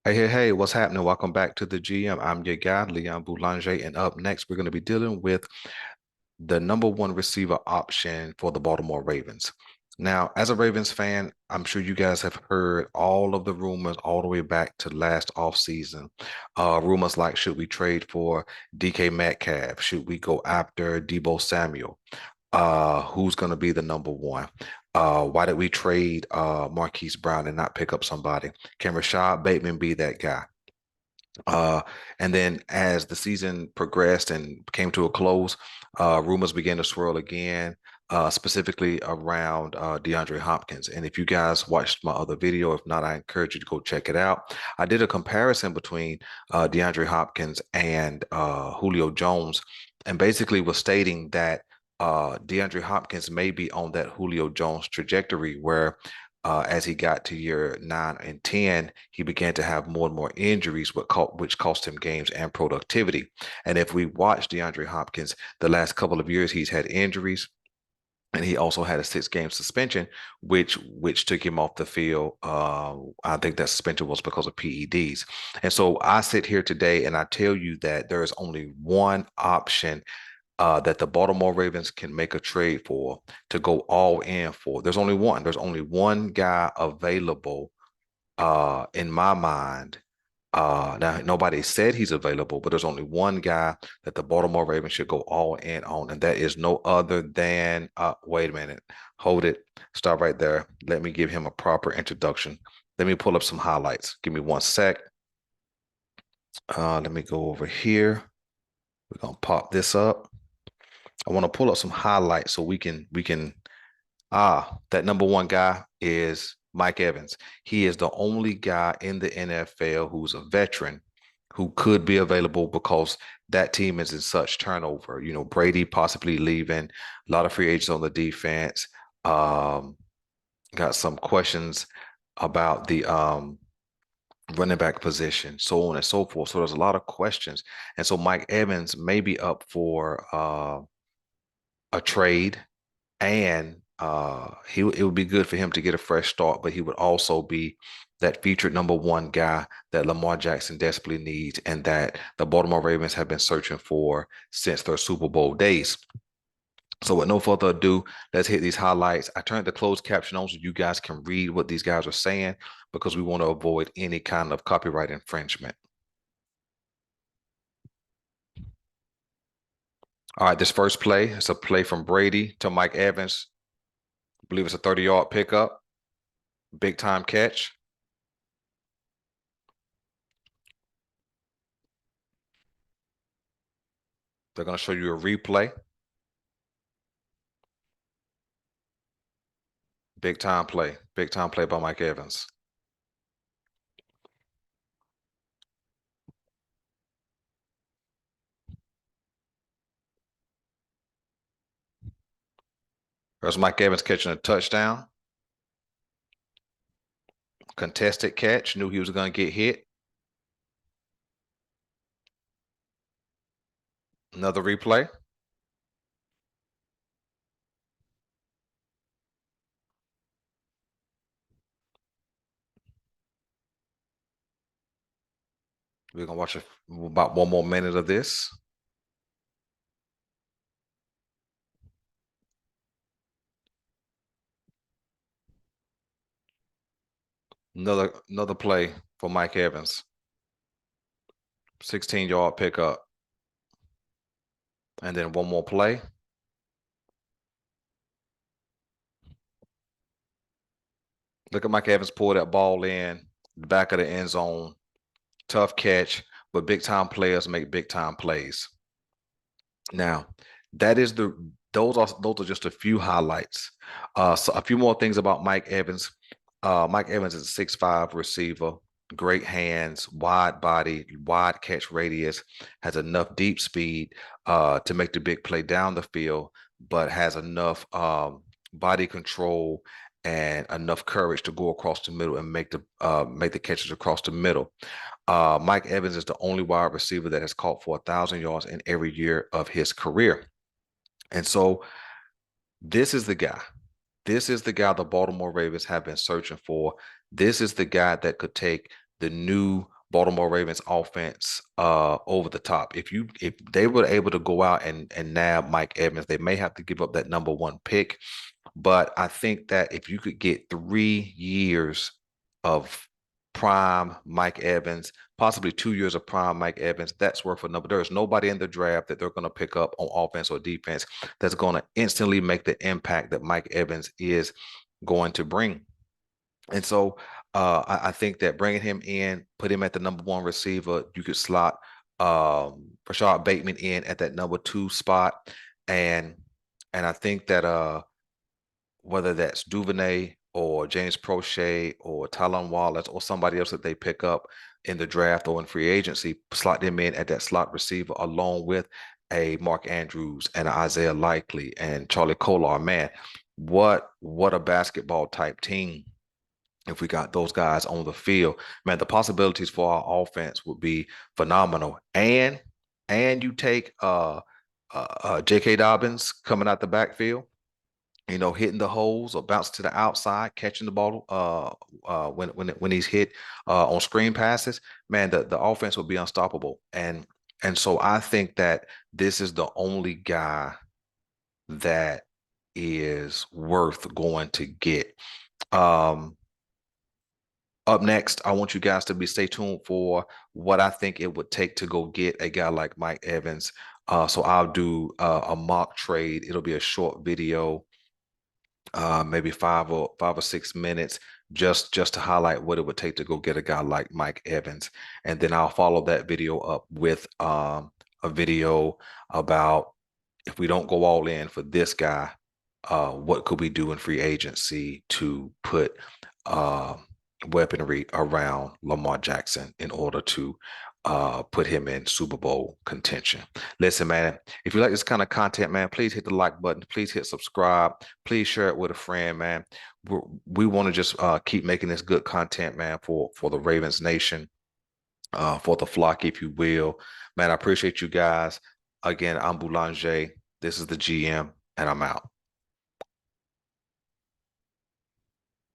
Hey, what's happening? Welcome back to the GM. I'm your guy, Leon Boulanger, and up next, we're going to be dealing with the number one receiver option for the Baltimore Ravens. Now, as a Ravens fan, I'm sure you guys have heard all of the rumors all the way back to last offseason. Rumors like, should we trade for DK Metcalf? Should we go after Debo Samuel? Who's going to be the number one? Why did we trade Marquise Brown and not pick up somebody? Can Rashad Bateman be that guy? Uh, and then as the season progressed and came to a close, rumors began to swirl again, specifically around DeAndre Hopkins. And if you guys watched my other video, if not, I encourage you to go check it out. I did a comparison between DeAndre Hopkins and Julio Jones, and basically was stating that DeAndre Hopkins may be on that Julio Jones trajectory where as he got to year 9 and 10, he began to have more and more injuries, which cost him games and productivity. And if we watch DeAndre Hopkins, the last couple of years, he's had injuries. And he also had a 6-game suspension, which took him off the field. I think that suspension was because of PEDs. And so I sit here today and I tell you that there is only one option that the Baltimore Ravens can make a trade for to go all in for. There's only one. There's only one guy available in my mind. Now, nobody said he's available, but there's only one guy that the Baltimore Ravens should go all in on, and that is no other than, wait a minute, hold it, stop right there. Let me give him a proper introduction. Let me pull up some highlights. Give me one sec. Let me go over here. We're gonna pop this up. I want to pull up some highlights so we can that number one guy is Mike Evans. He is the only guy in the NFL who's a veteran who could be available because that team is in such turnover. You know, Brady possibly leaving, a lot of free agents on the defense. Um, got some questions about the running back position, so on and so forth. So there's a lot of questions. And so Mike Evans may be up for a trade, and it would be good for him to get a fresh start, but he would also be that featured number one guy that Lamar Jackson desperately needs and that the Baltimore Ravens have been searching for since their Super Bowl days. So with no further ado, let's hit these highlights. I turned the closed caption on so you guys can read what these guys are saying because we want to avoid any kind of copyright infringement. All right, this first play is a play from Brady to Mike Evans. I believe it's a 30-yard pickup. Big time catch. They're going to show you a replay. Big time play. Big time play by Mike Evans. There's Mike Evans catching a touchdown. Contested catch. Knew he was going to get hit. Another replay. We're going to watch about one more minute of this. Another play for Mike Evans. 16-yard pickup. And then one more play. Look at Mike Evans pull that ball in the back of the end zone. Tough catch, but big time players make big time plays. Now, that is those are just a few highlights. So a few more things about Mike Evans. Mike Evans is a 6'5" receiver, great hands, wide body, wide catch radius, has enough deep speed to make the big play down the field, but has enough body control and enough courage to go across the middle and make the catches across the middle. Mike Evans is the only wide receiver that has caught for 1,000 yards in every year of his career. And so this is the guy. This is the guy the Baltimore Ravens have been searching for. This is the guy that could take the new Baltimore Ravens offense over the top. If they were able to go out and nab Mike Evans, they may have to give up that number one pick. But I think that if you could get 3 years of prime Mike Evans, possibly 2 years of prime Mike Evans, that's worth a number. There's nobody in the draft that they're going to pick up on offense or defense that's going to instantly make the impact that Mike Evans is going to bring. And so I think that bringing him in, put him at the number one receiver, you could slot Rashad Bateman in at that number two spot. And I think that whether that's Duvernay or James Prochet or Talon Wallace or somebody else that they pick up in the draft or in free agency, slot them in at that slot receiver along with a Mark Andrews and Isaiah Likely and Charlie Kolar. Man, what a basketball type team if we got those guys on the field. Man, the possibilities for our offense would be phenomenal. And you take J.K. Dobbins coming out the backfield, hitting the holes or bouncing to the outside, catching the ball when he's hit on screen passes. Man, the offense will be unstoppable. And so I think that this is the only guy that is worth going to get. Up next, I want you guys to stay tuned for what I think it would take to go get a guy like Mike Evans. So I'll do a mock trade. It'll be a short video, maybe 5 or 6 minutes, just to highlight what it would take to go get a guy like Mike Evans. And then I'll follow that video up with a video about if we don't go all in for this guy, what could we do in free agency to put weaponry around Lamar Jackson in order to put him in Super Bowl contention. Listen, man, if you like this kind of content, man, please hit the like button. Please hit subscribe. Please share it with a friend, man. We want to just keep making this good content, man, for the Ravens Nation, for the flock, if you will. Man, I appreciate you guys. Again, I'm Boulanger. This is the GM, and I'm out.